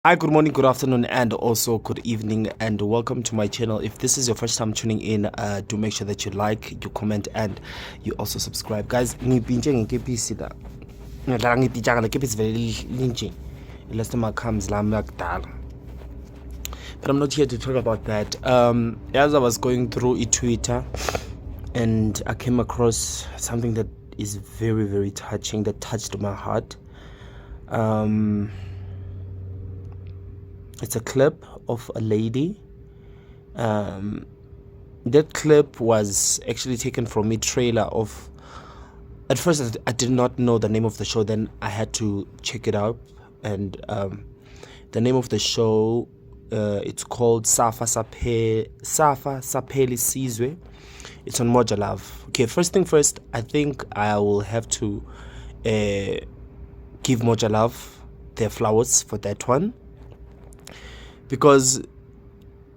Hi, good morning, good afternoon, and also good evening, and welcome to my channel. If this is your first time tuning in, do make sure that you like, you comment, and you also subscribe. Guys, ngipinche ngekepisi la. Ngidlala ngipitshanga lekepisi vele linje. Last time I comes lami yakudala. But I'm not here to talk about that. As I was going through Twitter, and I came across something that is very, very touching, that touched my heart. It's a clip of a lady. That clip was actually taken from a trailer of. At first, I did not know the name of the show. Then I had to check it out, and the name of the show, it's called Safa Sapeli Sizwe. It's on Moja Love. Okay, first thing first, I think I will have to give Moja Love their flowers for that one. Because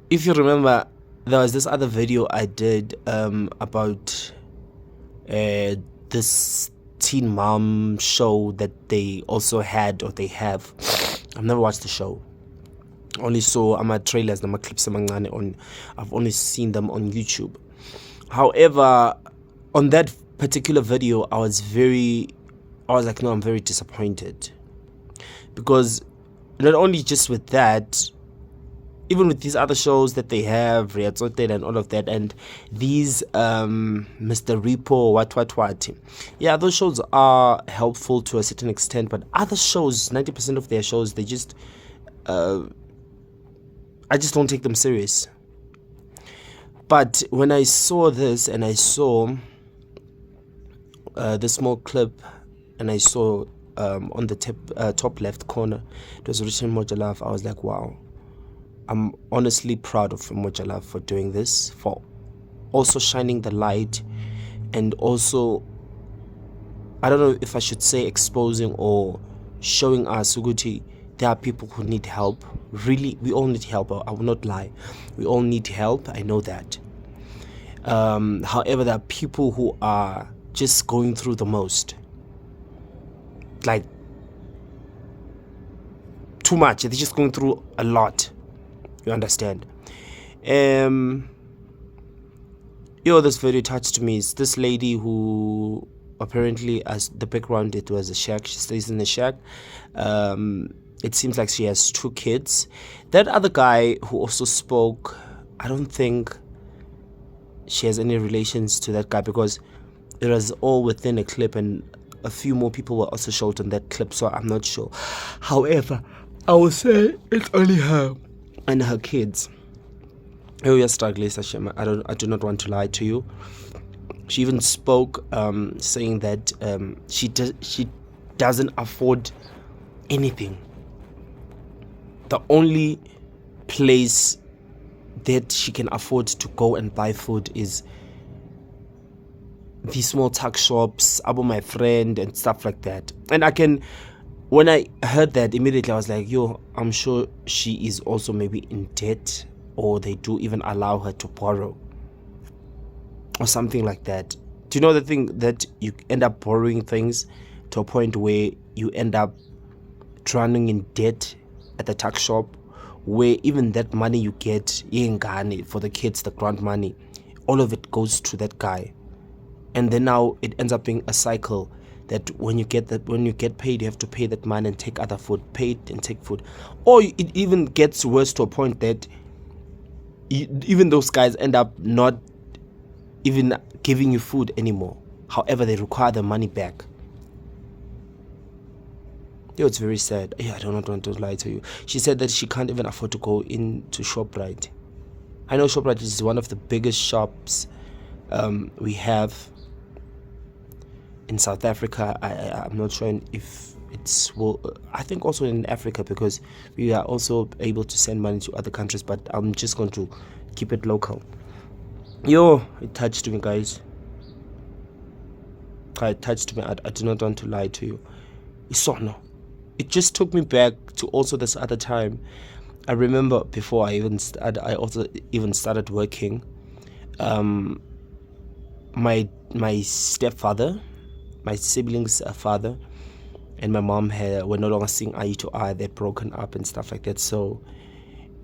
if you remember, there was this other video I did about this teen mom show that they also had, or they have. I've never watched the show. Only saw trailers, clips on. I've only seen them on YouTube. However, on that particular video, I was like, no, I'm very disappointed, because not only just with that, even with these other shows that they have, Riatsotel and all of that, and these Mr. Repo, what. Yeah, those shows are helpful to a certain extent, but other shows, 90% of their shows, they just, I just don't take them serious. But when I saw this, and I saw the small clip, and I saw on the top left corner, it was written Moja Love, I was like, wow. I'm honestly proud of Moja Love for doing this, for also shining the light, and also, I don't know if I should say exposing or showing us, Uguti, there are people who need help. Really, we all need help. I will not lie. We all need help. I know that. However, there are people who are just going through the most. Like, too much. They're just going through a lot. You understand? This very touched me. It's this lady who apparently, as the background, it was a shack. She stays in a shack. It seems like she has 2 kids. That other guy who also spoke, I don't think she has any relations to that guy, because it was all within a clip, and a few more people were also showed on that clip, so I'm not sure. However, I would say it's only her and her kids. Oh, you're struggling, Sashima. I do not want to lie to you. She even spoke, saying that she doesn't afford anything. The only place that she can afford to go and buy food is these small tuck shops, Abo my friend, and stuff like that. And when I heard that, immediately I was like, yo, I'm sure she is also maybe in debt, or they do even allow her to borrow or something like that. Do you know the thing that you end up borrowing things to a point where you end up drowning in debt at the tuck shop, where even that money you get for the kids, the grant money, all of it goes to that guy. And then now it ends up being a cycle, that when you get paid, you have to pay that money and take other food, pay it and take food. Or it even gets worse to a point that even those guys end up not even giving you food anymore. However, they require the money back. It's very sad. I do not want to lie to you. She said that she can't even afford to go into ShopRite. I know ShopRite is one of the biggest shops we have in South Africa. I'm not sure if I think also in Africa, because we are also able to send money to other countries, but I'm just going to keep it local. It touched me, guys. It touched me. I do not want to lie to you. It just took me back to also this other time. I remember before I also started working. My stepfather, my siblings' father, and my mom were no longer seeing eye to eye. They'd broken up and stuff like that. So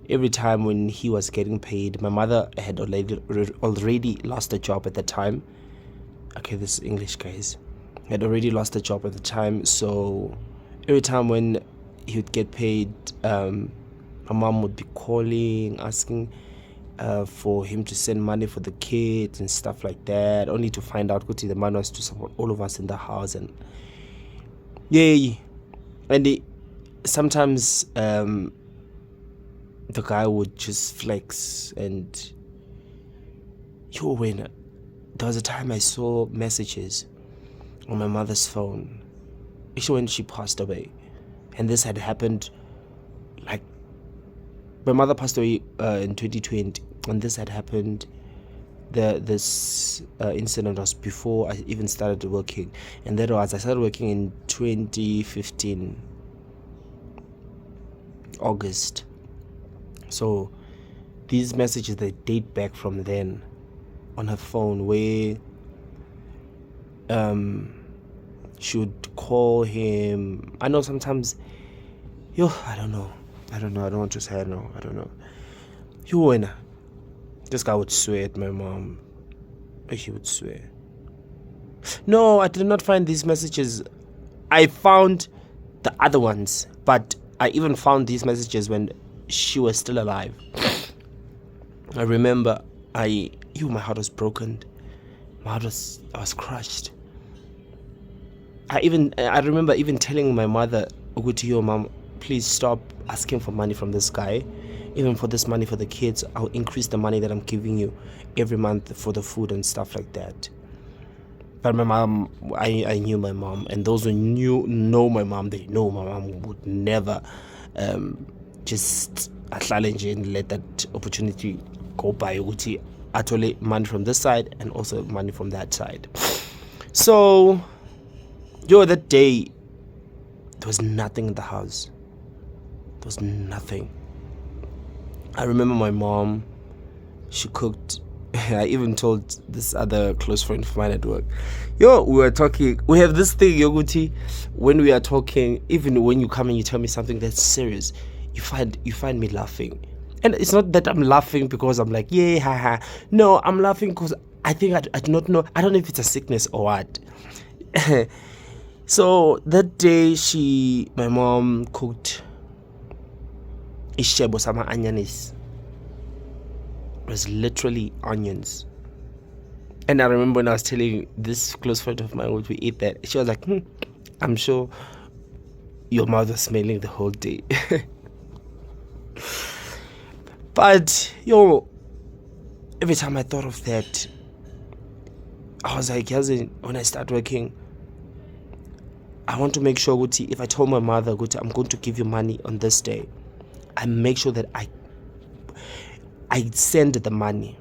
every time when he was getting paid, my mother had already lost a job at the time. Okay, this is English, guys. Had already lost a job at the time. So every time when he would get paid, my mom would be calling, asking for him to send money for the kids and stuff like that, only to find out that the money was to support all of us in the house. And yay. And sometimes the guy would just flex. And there was a time I saw messages on my mother's phone, actually when she passed away. And this had happened, like, my mother passed away in 2020, and this had happened. This incident was before I even started working, and I started working in 2015 August. So these messages, they date back from then on her phone, where she would call him. I know sometimes, I don't know. I don't want to say no. I don't know. This guy would swear at my mom. He would swear. No, I did not find these messages. I found the other ones, but I even found these messages when she was still alive. I remember my heart was broken. I was crushed. I remember even telling my mother, "Go to your mom, please stop asking for money from this guy. Even for this money for the kids, I'll increase the money that I'm giving you every month for the food and stuff like that." But my mom, I knew my mom, and those who know my mom, they know my mom would never just challenge and let that opportunity go by. Actually, money from this side and also money from that side. So, that day, there was nothing in the house. There was nothing. I remember my mom, she cooked. I even told this other close friend of mine at work, we were talking. We have this thing, Yoguti, when we are talking, even when you come and you tell me something that's serious, you find me laughing. And it's not that I'm laughing because I'm like, yeah, haha. No, I'm laughing because I think I do not know. I don't know if it's a sickness or what. So that day, my mom cooked ishebo sama onions. It was literally onions. And I remember when I was telling this close friend of mine would we eat that, she was like, I'm sure your mouth was smelling the whole day. But every time I thought of that, I was like, when I start working, I want to make sure, Guti, if I told my mother, Guti, I'm going to give you money on this day, I make sure that I send the money,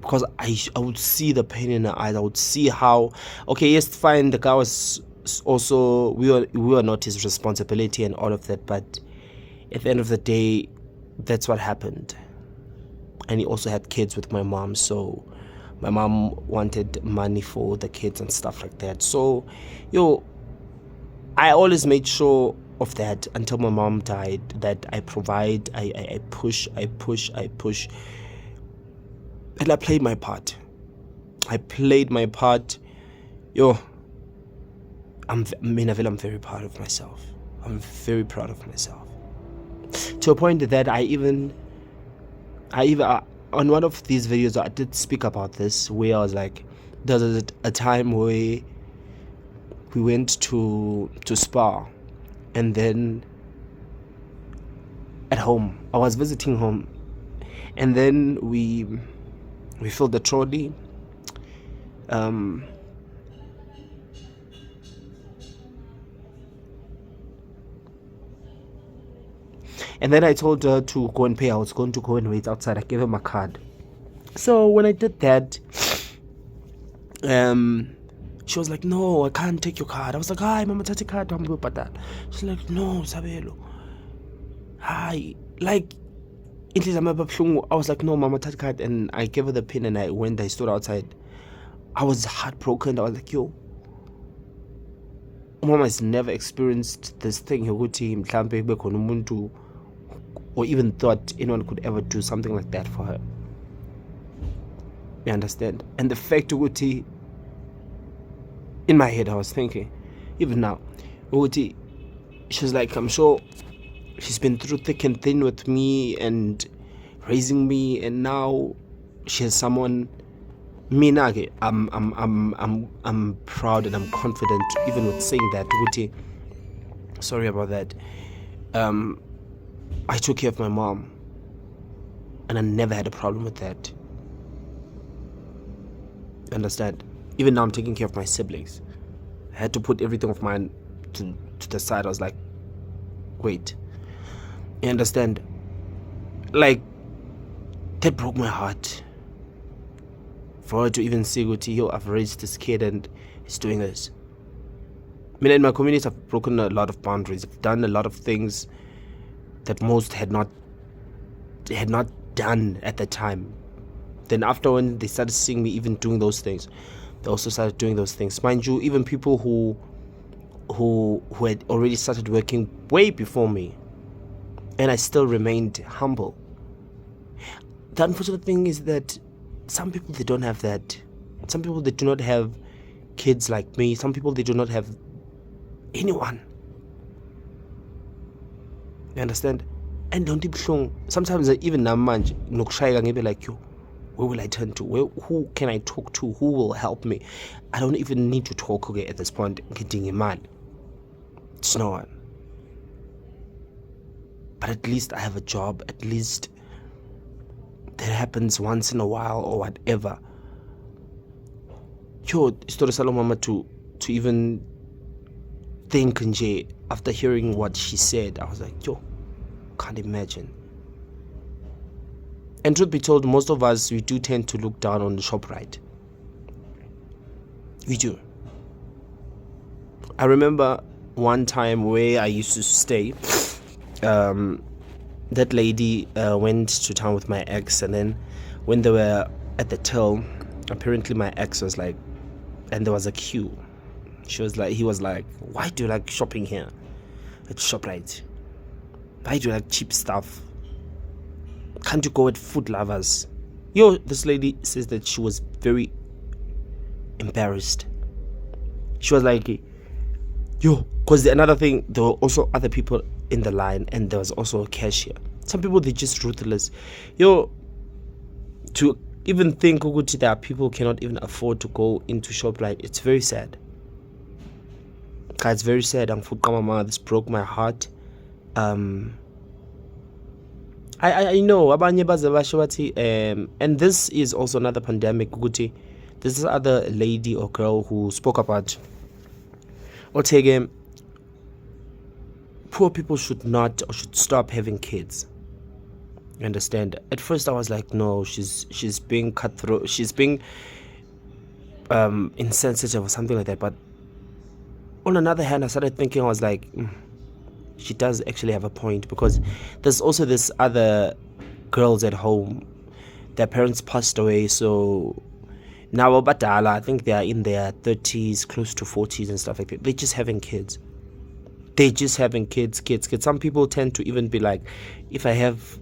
because I would see the pain in her eyes. I would see how, okay, yes, fine, the guy was also, we were not his responsibility and all of that, but at the end of the day, that's what happened. And he also had kids with my mom, so my mom wanted money for the kids and stuff like that. So I always made sure of that until my mom died, that I provide, I push, and I played my part. I'm very proud of myself. I'm very proud of myself, to a point that I even on one of these videos I did speak about this, where I was like, there was a time where we went to Spa, and then at home, I was visiting home, and then we filled the trolley, and then I told her to go and pay. I was going to go and wait outside. I gave her my card. So when I did that, she was like, no, I can't take your card. I was like, hi, mama, take card. She's like, no, Sabelo. Hi. Like, I was like, no, mama, take card. And I gave her the pin, and I stood outside. I was heartbroken. I was like, Mama has never experienced this thing yokuthi mhlambe kube khona umuntu or even thought anyone could ever do something like that for her. You understand? And the fact ukuthi, in my head I was thinking, even now, ukuthi, she's like, I'm sure she's been through thick and thin with me and raising me, and now she has someone. I'm proud and I'm confident even with saying that. Ukuthi, sorry about that. I took care of my mom, and I never had a problem with that. You understand? Even now I'm taking care of my siblings. I had to put everything of mine to the side. I was like, wait. You understand? Like, that broke my heart. For her to even say, yo, I've raised this kid and he's doing this. I mean, in my community, I've broken a lot of boundaries. I've done a lot of things that most had not done at the time. Then after, when they started seeing me even doing those things, they also started doing those things. Mind you, even people who had already started working way before me, and I still remained humble. The unfortunate thing is that some people, they don't have that. Some people, they do not have kids like me. Some people, they do not have anyone. You understand? And don't be strong. Sometimes even now, man, be like, yo, where will I turn to? Who can I talk to? Who will help me? I don't even need to talk at this point. Getting a man, it's no one. But at least I have a job. At least that happens once in a while or whatever. Yo, story salo mama to even think nje after hearing what she said. I was like, yo, can't imagine. And truth be told, most of us, we do tend to look down on the ShopRite. We do. I remember one time where I used to stay, that lady went to town with my ex, and then when they were at the till, apparently my ex was like, and there was a queue. He was like, why do you like shopping here at ShopRite? Why do you like cheap stuff? Can't you go at Food Lovers? Yo, this lady says that she was very embarrassed. She was like, yo, because another thing, there were also other people in the line, and there was also a cashier. Some people, they're just ruthless. Yo, to even think that people cannot even afford to go into ShopRite, it's very sad. It's very sad. This broke my heart. I know abanye bazabasho bathi and this is also another pandemic. This is other lady or girl who spoke about poor people should not or should stop having kids. You understand? At first I was like, no, she's being cutthroat, she's being insensitive or something like that. But on another hand, I started thinking, I was like, she does actually have a point, because there's also this other girls at home, their parents passed away, so now I think they are in their 30s, close to 40s and stuff like that. They're just having kids. Kids. Some people tend to even be like, if I have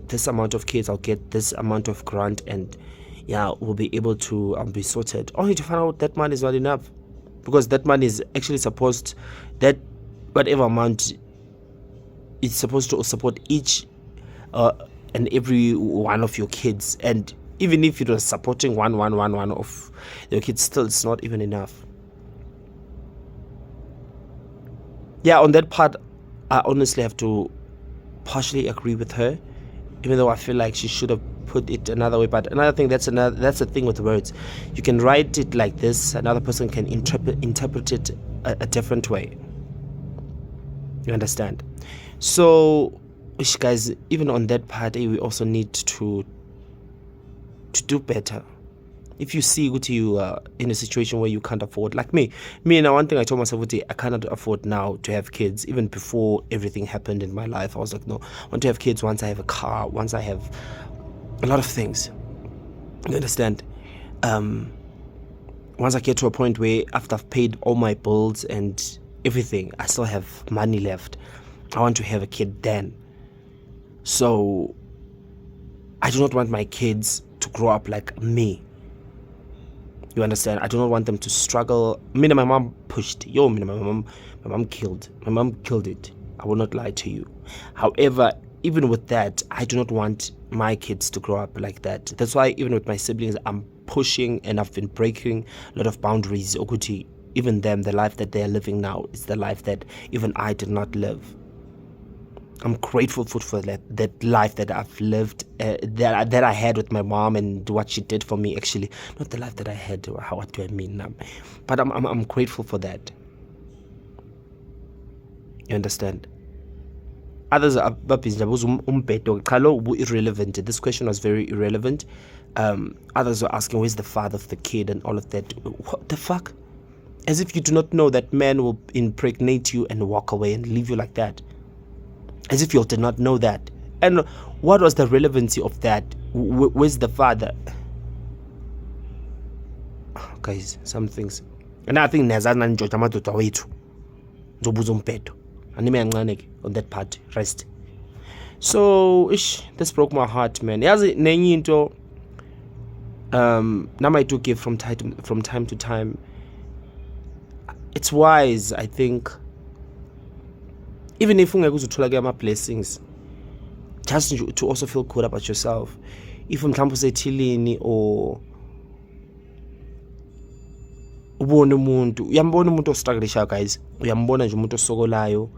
this amount of kids, I'll get this amount of grant, and yeah, we'll be able to be sorted. Only to find out that money is not enough, because that money is actually supposed, that whatever amount, it's supposed to support each and every one of your kids. And even if it was supporting one of your kids, still it's not even enough. Yeah, on that part, I honestly have to partially agree with her, even though I feel like she should have put it another way. But another thing, that's the thing with words. You can write it like this, another person can interpret it a different way. You understand? So, guys, even on that part, we also need to do better. If you see what you are in a situation where you can't afford, like me now, one thing I told myself, I cannot afford now to have kids. Even before everything happened in my life, I was like, no, I want to have kids once I have a car, once I have a lot of things. You understand? Once I get to a point where after I've paid all my bills and everything. I still have money left. I want to have a kid then. So I do not want my kids to grow up like me. You understand? I do not want them to struggle. Me and my mom pushed. My mom killed. My mom killed it. I will not lie to you. However, even with that, I do not want my kids to grow up like that. That's why even with my siblings, I'm pushing and I've been breaking a lot of boundaries. Okuti, even them, the life that they are living now is the life that even I did not live. I'm grateful for that life that I've lived, that I had with my mom and what she did for me. Actually, not the life that I had. What do I mean now? But I'm grateful for that. You understand? Others are irrelevant. This question was very irrelevant. Others were asking, where's the father of the kid and all of that. What the fuck? As if you do not know that man will impregnate you and walk away and leave you like that. As if you did not know that. And what was the relevancy of that? Where's the father? Guys, some things. And I think Nazana and Jotamato Tawitu. Zobuzumpeto. On that part. Rest. So, this broke my heart, man. Yazi Nenyinto. Now I do give from time to time. It's wise, I think. Even if you get my blessings, just to also feel good about yourself. If I'm say tilini or ubone umuntu, uyambona umuntu ostruggle guys, uyambona nje umuntu osokolayo,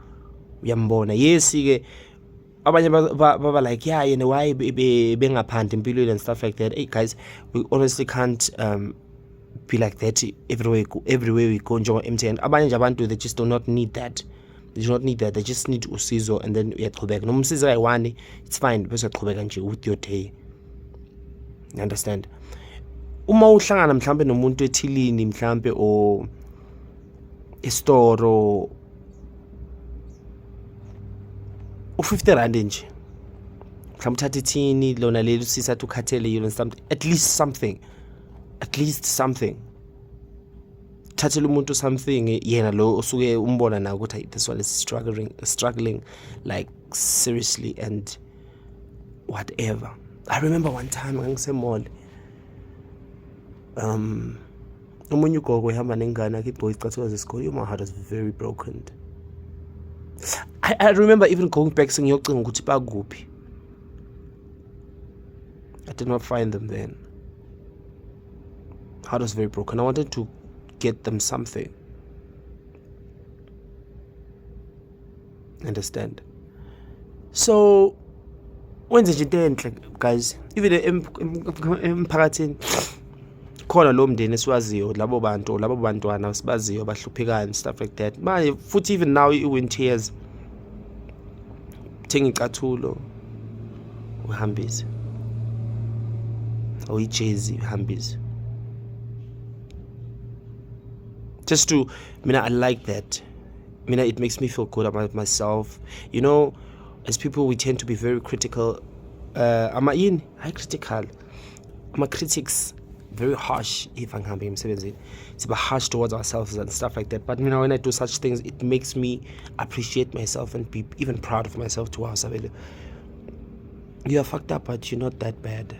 uyambona. Yes ke abanye baba like yeah yena why bengaphandle empilweni and stuff like that. Hey guys, we honestly can't be like that everywhere we go njengo MTN. Abanye nje abantu, they just do not need that. They do not need that. They just need usizo and then uyaqhubeka. Noma umsiza kayi-1, it's fine. Bese uyaqhubeka nje with your day. You understand? Uma uhlangana mhlambe nomuntu ethilini mhlambe o estoro u50 rand nje. Mhlambe uthatha ithini lona leli usisa ukhathele you know something. At least something. Thathela umuntu something yena lo usuke umbona na ukuthi this one is struggling like seriously and whatever. I remember one time ngisemall umunye ugogo ehamba nengane yakhe boy icathuka zesikole. My heart was very broken. I remember even going back sengiyocinga ukuthi bakuphi. I did not find them then. Heart was very broken. I wanted to get them something. Understand? So wenze nje into enhle guys. Even emphakathini khona lo mndeni esiwaziyo, labo bantwana sibaziyo bahluphekayo and stuff like that. Manje futhi even now in tears thenga icathulo uhambise or ijezi uhambise. Just to, I like that. It makes me feel good about myself. You know, as people, we tend to be very critical. I'm critical. I'm critics, very harsh. If I'm it's about harsh towards ourselves and stuff like that. But when I do such things, it makes me appreciate myself and be even proud of myself too. You are fucked up, but you're not that bad.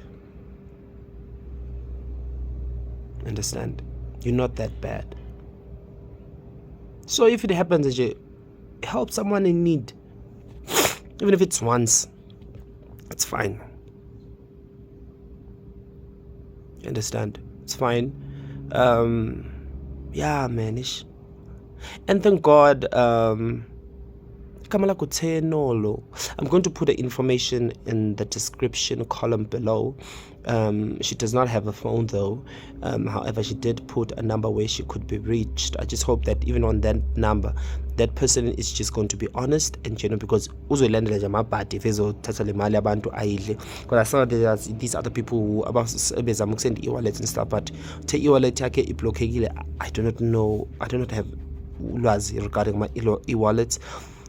Understand? You're not that bad. So if it happens, help someone in need, even if it's once, it's fine. You understand? It's fine. Yeah, manish. And thank God. I'm going to put the information in the description column below. She does not have a phone though. However, she did put a number where she could be reached. I just hope that even on that number, that person is just going to be honest and genuine, because because I saw that these other people who about send e-wallets and stuff, but take e-wallet I do not know. I do not have regarding my e-wallets.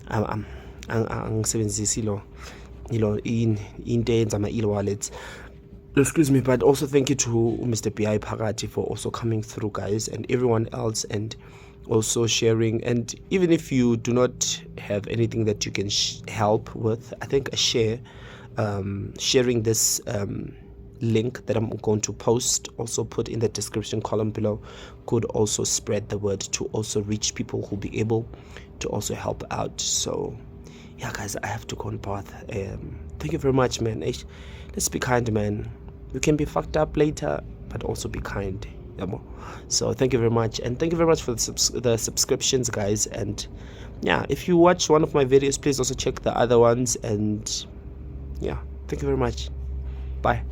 Angisebenzisi into eyenza ama e-wallets. Excuse me, but also thank you to Mr. BI Pagati for also coming through, guys, and everyone else, and also sharing. And even if you do not have anything that you can help with, I think a share, sharing this link that I'm going to post, also put in the description column below, could also spread the word to also reach people who'll be able to also help out. So yeah, guys, I have to go on path. Thank you very much, man. Let's be kind, man. You can be fucked up later, but also be kind. So thank you very much, and thank you very much for the subscriptions, guys. And yeah, if you watch one of my videos, please also check the other ones. And yeah, thank you very much. Bye.